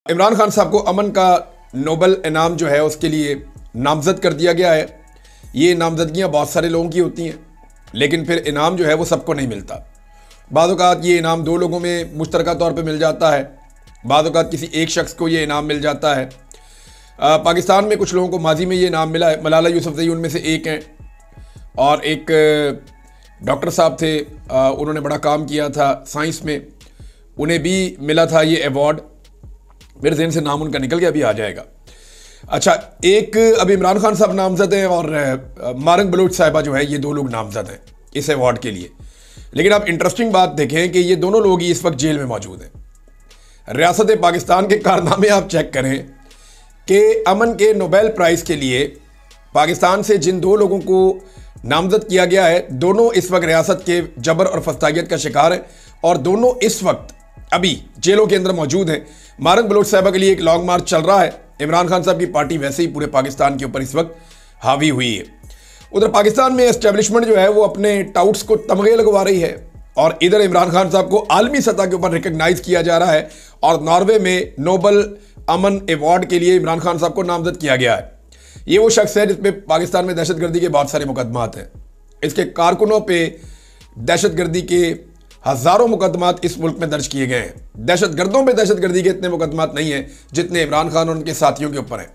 इमरान खान साहब को अमन का नोबेल इनाम जो है उसके लिए नामजद कर दिया गया है। ये नामजदगियाँ बहुत सारे लोगों की होती हैं, लेकिन फिर इनाम जो है वो सबको नहीं मिलता। बाज़ औक़ात ये इनाम दो लोगों में मुश्तरका तौर पे मिल जाता है, बाज़ औक़ात किसी एक शख्स को ये इनाम मिल जाता है। पाकिस्तान में कुछ लोगों को माजी में ये इनाम मिला है। मलाला यूसुफ़ज़ई उनमें से एक हैं, और एक डॉक्टर साहब थे, उन्होंने बड़ा काम किया था साइंस में, उन्हें भी मिला था ये अवार्ड। मेरे ज़हन से नाम उनका निकल गया, अभी आ जाएगा। अच्छा, एक अभी इमरान खान साहब नामजद हैं और मारंग बलोच साहिबा जो है, ये दो लोग नामजद हैं इस अवार्ड के लिए। लेकिन आप इंटरेस्टिंग बात देखें कि ये दोनों लोग ही इस वक्त जेल में मौजूद हैं। रियासत पाकिस्तान के कारनामे आप चेक करें कि अमन के नोबेल प्राइज़ के लिए पाकिस्तान से जिन दो लोगों को नामजद किया गया है, दोनों इस वक्त रियासत के जबर और फस्तागियत का शिकार हैं और दोनों इस वक्त अभी जेलों के अंदर मौजूद हैं। मारंग बलोच साहिबा के लिए एक लॉन्ग मार्च चल रहा है। इमरान खान साहब की पार्टी वैसे ही पूरे पाकिस्तान के ऊपर इस वक्त हावी हुई है। उधर पाकिस्तान में एस्टेब्लिशमेंट जो है वो अपने टाउट्स को तमगे लगवा रही है, और इधर इमरान खान साहब को आलमी सतह के ऊपर रिकग्नाइज किया जा रहा है, और नॉर्वे में नोबल अमन अवार्ड के लिए इमरान खान साहब को नामजद किया गया है। ये वो शख्स है जिसपे पाकिस्तान में दहशतगर्दी के बहुत सारे मुकदमात हैं। इसके कारकुनों पे दहशतगर्दी के हज़ारों मुकदमात इस मुल्क में दर्ज किए गए हैं। दहशतगर्दों पे दहशतगर्दी के इतने मुकदमात नहीं हैं जितने इमरान खान और उनके साथियों के ऊपर हैं।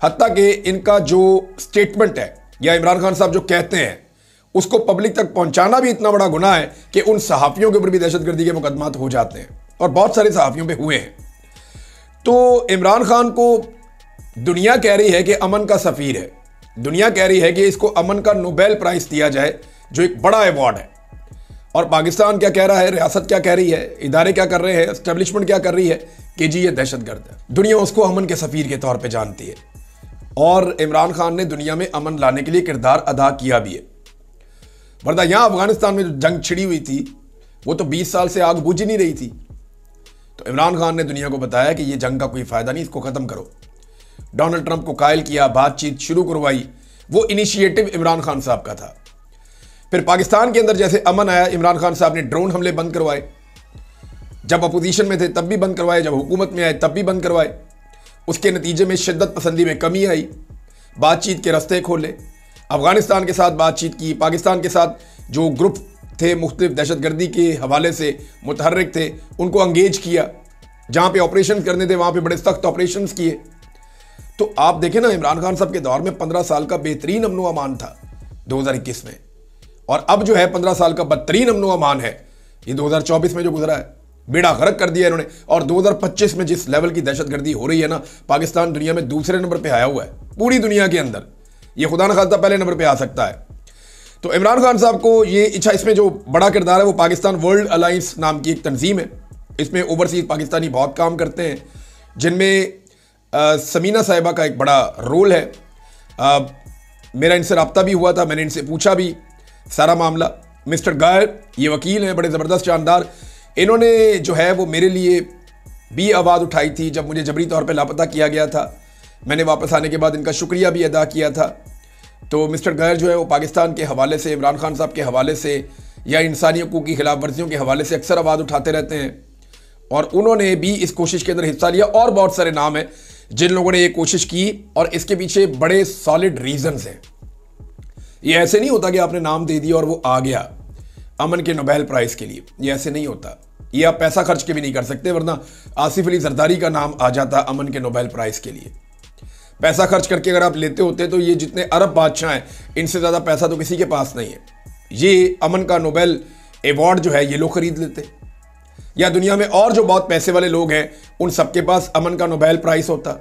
हत्ता कि इनका जो स्टेटमेंट है या इमरान खान साहब जो कहते हैं उसको पब्लिक तक पहुंचाना भी इतना बड़ा गुनाह है कि उन सहाफ़ियों के ऊपर भी दहशतगर्दी के मुकदमात हो जाते हैं, और बहुत सारे सहाफ़ियों पे हुए हैं। तो इमरान खान को दुनिया कह रही है कि अमन का सफ़ीर है, दुनिया कह रही है कि इसको अमन का नोबेल प्राइज़ दिया जाए, जो एक बड़ा अवार्ड है। और पाकिस्तान क्या कह रहा है, रियासत क्या कह रही है, इदारे क्या कर रहे हैं, एस्टेब्लिशमेंट क्या कर रही है कि जी ये दहशतगर्द है। दुनिया उसको अमन के सफ़ीर के तौर पे जानती है, और इमरान खान ने दुनिया में अमन लाने के लिए किरदार अदा किया भी है। वरना यहाँ अफगानिस्तान में जो जंग छिड़ी हुई थी वो तो 20 साल से आग बुझ ही नहीं रही थी। तो इमरान खान ने दुनिया को बताया कि ये जंग का कोई फ़ायदा नहीं, इसको ख़त्म करो। डोनाल्ड ट्रंप को कायल किया, बातचीत शुरू करवाई, वो इनिशिएटिव इमरान खान साहब का था। फिर पाकिस्तान के अंदर जैसे अमन आया, इमरान खान साहब ने ड्रोन हमले बंद करवाए, जब अपोजिशन में थे तब भी बंद करवाए, जब हुकूमत में आए तब भी बंद करवाए। उसके नतीजे में शिद्दत पसंदी में कमी आई, बातचीत के रास्ते खोले, अफगानिस्तान के साथ बातचीत की, पाकिस्तान के साथ जो ग्रुप थे मुख्तलिफ दहशतगर्दी के हवाले से मुतहर्रिक थे उनको एंगेज किया, जहाँ पे ऑपरेशन करने थे वहाँ पे बड़े सख्त ऑपरेशन किए। तो आप देखें ना, इमरान खान साहब के दौर में 15 साल का बेहतरीन अमन व अमान था 2021 में, और अब जो है 15 साल का बदतरीन अमन व अमान है ये 2024 में जो गुजरा है। बेड़ा गर्क कर दिया इन्होंने, और 2025 में जिस लेवल की दहशतगर्दी हो रही है ना, पाकिस्तान दुनिया में दूसरे नंबर पे आया हुआ है पूरी दुनिया के अंदर। ये खुदा न खास्ता पहले नंबर पे आ सकता है। तो इमरान खान साहब को ये इच्छा, इसमें जो बड़ा किरदार है वो पाकिस्तान वर्ल्ड अलायंस नाम की एक तंजीम है। इसमें ओवरसीज पाकिस्तानी बहुत काम करते हैं, जिनमें समीना साहिबा का एक बड़ा रोल है। मेरा इनसे रब्ता भी हुआ था, मैंने इनसे पूछा भी सारा मामला। मिस्टर गायर ये वकील हैं, बड़े ज़बरदस्त जानदार। इन्होंने जो है वो मेरे लिए भी आवाज़ उठाई थी जब मुझे जबरी तौर पे लापता किया गया था। मैंने वापस आने के बाद इनका शुक्रिया भी अदा किया था। तो मिस्टर गायर जो है वो पाकिस्तान के हवाले से, इमरान खान साहब के हवाले से या इंसानी हकूक़ की खिलाफ वर्जियों के हवाले से अक्सर आवाज़ उठाते रहते हैं, और उन्होंने भी इस कोशिश के अंदर हिस्सा लिया। और बहुत सारे नाम हैं जिन लोगों ने ये कोशिश की, और इसके पीछे बड़े सॉलिड रीजंस हैं। ये ऐसे नहीं होता कि आपने नाम दे दिया और वो आ गया अमन के नोबेल प्राइज़ के लिए, ये ऐसे नहीं होता। ये आप पैसा खर्च के भी नहीं कर सकते, वरना आसिफ अली जरदारी का नाम आ जाता अमन के नोबेल प्राइज़ के लिए। पैसा खर्च करके अगर आप लेते होते तो ये जितने अरब बादशाह हैं, इनसे ज़्यादा पैसा तो किसी के पास नहीं है। ये अमन का नोबेल अवार्ड जो है ये लोग खरीद लेते, या दुनिया में और जो बहुत पैसे वाले लोग हैं उन सबके पास अमन का नोबेल प्राइज़ होता।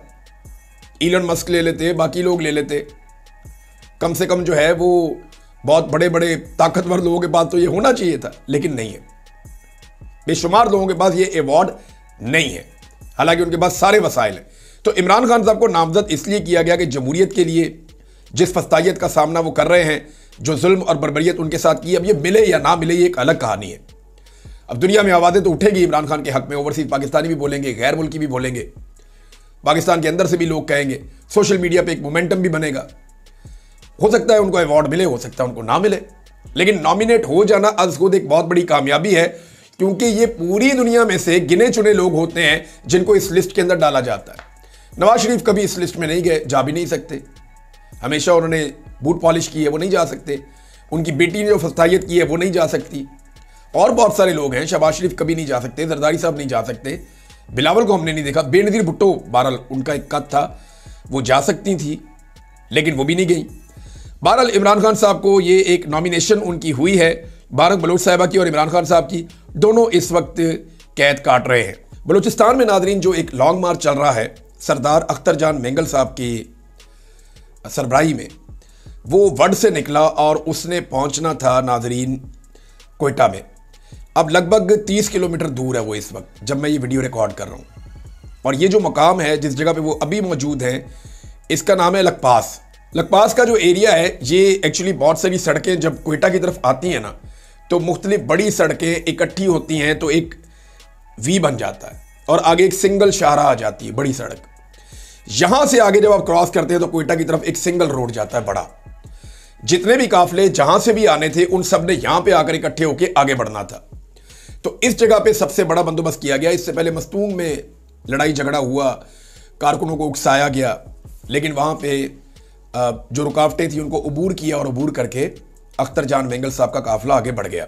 इलन मस्क ले लेते, बाकी लोग ले लेते, कम से कम जो है वो बहुत बड़े बड़े ताकतवर लोगों के पास तो ये होना चाहिए था, लेकिन नहीं है। बेशुमार लोगों के पास ये अवार्ड नहीं है, हालांकि उनके पास सारे वसाइल हैं। तो इमरान खान साहब को नामजद इसलिए किया गया कि जमहूरियत के लिए जिस फस्तायत का सामना वो कर रहे हैं, जो जुल्म और बर्बरियत उनके साथ की, अब ये मिले या ना मिले ये एक अलग कहानी है। अब दुनिया में आवाज़ें तो उठेगी इमरान खान के हक में, ओवरसीज पाकिस्तानी भी बोलेंगे, गैर मुल्की भी बोलेंगे, पाकिस्तान के अंदर से भी लोग कहेंगे, सोशल मीडिया पे एक मोमेंटम भी बनेगा। हो सकता है उनको अवार्ड मिले, हो सकता है उनको ना मिले, लेकिन नॉमिनेट हो जाना आज खुद एक बहुत बड़ी कामयाबी है, क्योंकि ये पूरी दुनिया में से गिने चुने लोग होते हैं जिनको इस लिस्ट के अंदर डाला जाता है। नवाज शरीफ कभी इस लिस्ट में नहीं गए, जा भी नहीं सकते। हमेशा उन्होंने बूट पॉलिश की है, वो नहीं जा सकते। उनकी बेटी ने जो फस्तायत की है वो नहीं जा सकती। और बहुत सारे लोग हैं, शहबाज शरीफ कभी नहीं जा सकते, जरदारी साहब नहीं जा सकते, बिलावल को हमने नहीं देखा, बेनज़ीर भुट्टो बहरहाल उनका एक कद था, वो जा सकती थी लेकिन वो भी नहीं गई। बहरहाल इमरान खान साहब को ये एक नॉमिनेशन उनकी हुई है, बारक बलोच साहिबा की और इमरान खान साहब की, दोनों इस वक्त कैद काट रहे हैं। बलूचिस्तान में नादरीन जो एक लॉन्ग मार्च चल रहा है सरदार अख्तर जान मेंगल साहब की सरबराही में, वो वड से निकला और उसने पहुंचना था नादरीन कोयटा में। अब लगभग 30 किलोमीटर दूर है वो इस वक्त जब मैं ये वीडियो रिकॉर्ड कर रहा हूँ। और ये जो मकाम है जिस जगह पे वो अभी मौजूद हैं, इसका नाम है लकपास। लकपास का जो एरिया है ये एक्चुअली बहुत सारी सड़कें जब कोयटा की तरफ आती हैं ना, तो मुख्तलिफ बड़ी सड़कें इकट्ठी होती हैं तो एक वी बन जाता है और आगे एक सिंगल शाहराह आ जाती है, बड़ी सड़क। यहां से आगे जब आप क्रॉस करते हैं तो कोयटा की तरफ एक सिंगल रोड जाता है बड़ा। जितने भी काफिले जहां से भी आने थे उन सब ने यहां पे आकर इकट्ठे होकर आगे बढ़ना था। तो इस जगह पे सबसे बड़ा बंदोबस्त किया गया। इससे पहले मस्तूंग में लड़ाई झगड़ा हुआ, कारकुनों को उकसाया गया, लेकिन वहां पे जो रुकावटें थी उनको अबूर किया और अबूर करके अख्तर जान मेंगल साहब का काफिला आगे बढ़ गया।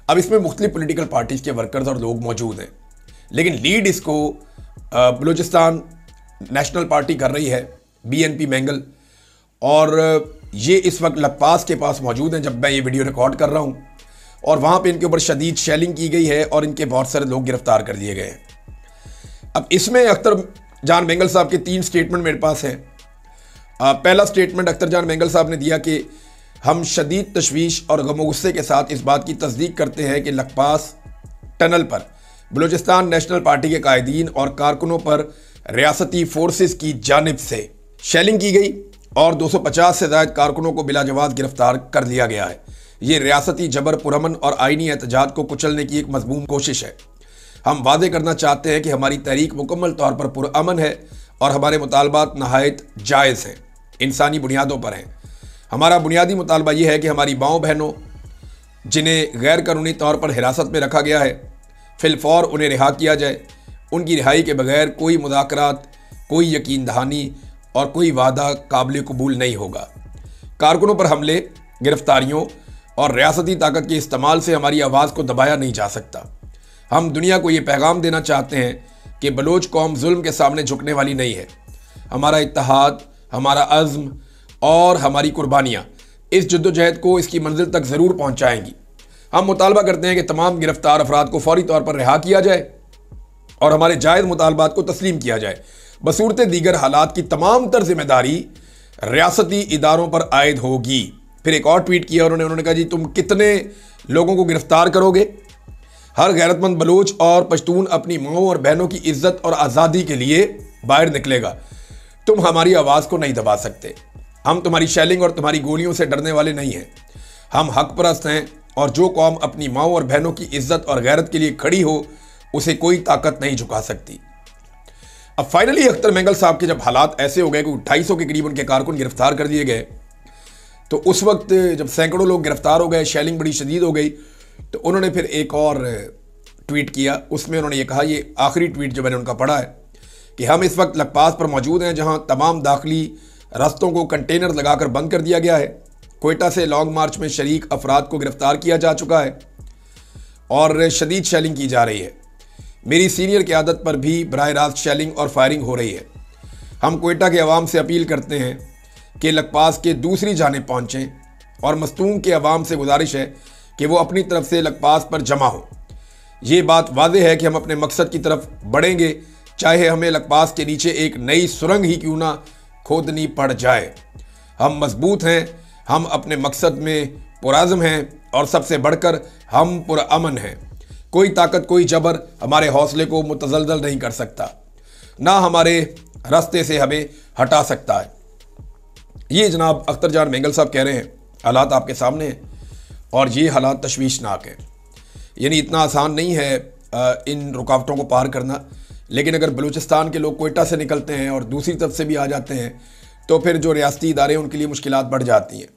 अब इसमें मुख्तलिफ पॉलिटिकल पार्टीज के वर्कर्स और लोग मौजूद हैं, लेकिन लीड इसको बलूचिस्तान नेशनल पार्टी कर रही है, BNP मेंगल। और ये इस वक्त लकपास के पास मौजूद हैं जब मैं ये वीडियो रिकॉर्ड कर रहा हूँ। और वहाँ पे इनके ऊपर शदीद शेलिंग की गई है और इनके बहुत सारे लोग गिरफ्तार कर दिए गए हैं। अब इसमें अख्तर जान मेंगल साहब के 3 स्टेटमेंट मेरे पास हैं। पहला स्टेटमेंट अख्तर जान मेंगल साहब ने दिया कि हम शदीद तशवीश और गम गुस्से के साथ इस बात की तस्दीक करते हैं कि लकपास टनल पर बलूचिस्तान नेशनल पार्टी के कायदीन और कारकुनों पर रियासती फोर्सेस की जानिब से शेलिंग की गई और 250 से ज़ायद कारकुनों को बिलाजवाब गिरफ्तार कर लिया गया है। ये रियासती जबर, पुरअमन और आइनी एहतजाज को कुचलने की एक मजमून कोशिश है। हम वादे करना चाहते हैं कि हमारी तहरीक मुकम्मल तौर पर पुरअमन है और हमारे मुतालबात नहायत जायज़ हैं, इंसानी बुनियादों पर हैं। हमारा बुनियादी मुतालबा यह है कि हमारी माओ बहनों जिन्हें गैर कानूनी तौर पर हिरासत में रखा गया है, फिलफौर उन्हें रिहा किया जाए। उनकी रिहाई के बगैर कोई मुज़ाकरात, कोई यकीन दहानी और कोई वादा काबिल कबूल नहीं होगा। कारकुनों पर हमले, गिरफ्तारियों और रियासती ताकत के इस्तेमाल से हमारी आवाज़ को दबाया नहीं जा सकता। हम दुनिया को ये पैगाम देना चाहते हैं कि बलोच कौम जुल्म के सामने झुकने वाली नहीं है। हमारा इत्तेहाद, हमारा अज़्म और हमारी कुर्बानियाँ इस जद्दोजहद को इसकी मंजिल तक ज़रूर पहुँचाएंगी। हम मुतालबा करते हैं कि तमाम गिरफ्तार अफराद को फौरी तौर पर रिहा किया जाए और हमारे जायज़ मुतालबात को तस्लीम किया जाए। बसूरत दीगर हालात की तमाम तर जिम्मेदारी रियासती इदारों पर आयद होगी। फिर एक और ट्वीट किया उन्होंने कहा, जी तुम कितने लोगों को गिरफ्तार करोगे? हर गैरतमंद बलोच और पश्तून अपनी माओं और बहनों की इज्जत और आज़ादी के लिए बाहर निकलेगा। तुम हमारी आवाज़ को नहीं दबा सकते। हम तुम्हारी शैलिंग और तुम्हारी गोलियों से डरने वाले नहीं हैं। हम हक परस्त हैं और जो कौम अपनी माओं और बहनों की इज्जत और गैरत के लिए खड़ी हो उसे कोई ताकत नहीं झुका सकती। अब फाइनली अख्तर मेंगल साहब के जब हालात ऐसे हो गए कि 250 के करीब उनके कारकुन गिरफ्तार कर दिए गए, तो उस वक्त जब सैकड़ों लोग गिरफ्तार हो गए, शेलिंग बड़ी शदीद हो गई, तो उन्होंने फिर एक और ट्वीट किया। उसमें उन्होंने ये कहा, ये आखिरी ट्वीट जो मैंने उनका पढ़ा है, कि हम इस वक्त लकपास पर मौजूद हैं जहां तमाम दाखिली रास्तों को कंटेनर लगाकर बंद कर दिया गया है। कोयटा से लॉन्ग मार्च में शरीक अफराद को गिरफ्तार किया जा चुका है और शदीद शेलिंग की जा रही है। मेरी सीनियर क़यादत पर भी बराह रास्त शेलिंग और फायरिंग हो रही है। हम कोयटा के अवाम से अपील करते हैं कि लकपास के दूसरी जानिब पहुँचें और मस्तूंग के अवाम से गुजारिश है कि वो अपनी तरफ से लकपास पर जमा हो। ये बात वाज़ेह है कि हम अपने मकसद की तरफ बढ़ेंगे, चाहे हमें लकपास के नीचे एक नई सुरंग ही क्यों ना खोदनी पड़ जाए। हम मजबूत हैं, हम अपने मकसद में पुराज़म हैं और सबसे बढ़कर हम पुरअमन हैं। कोई ताकत, कोई जबर हमारे हौसले को मुतज़लज़ल नहीं कर सकता, ना हमारे रास्ते से हमें हटा सकता है। ये जनाब अख्तर जान मेंगल साहब कह रहे हैं। हालात आपके सामने हैं और ये हालात तशवीशनाक हैं। यानी इतना आसान नहीं है इन रुकावटों को पार करना, लेकिन अगर बलूचिस्तान के लोग कोयटा से निकलते हैं और दूसरी तरफ से भी आ जाते हैं तो फिर जो रियासती इदारे हैं उनके लिए मुश्किलात बढ़ जाती हैं।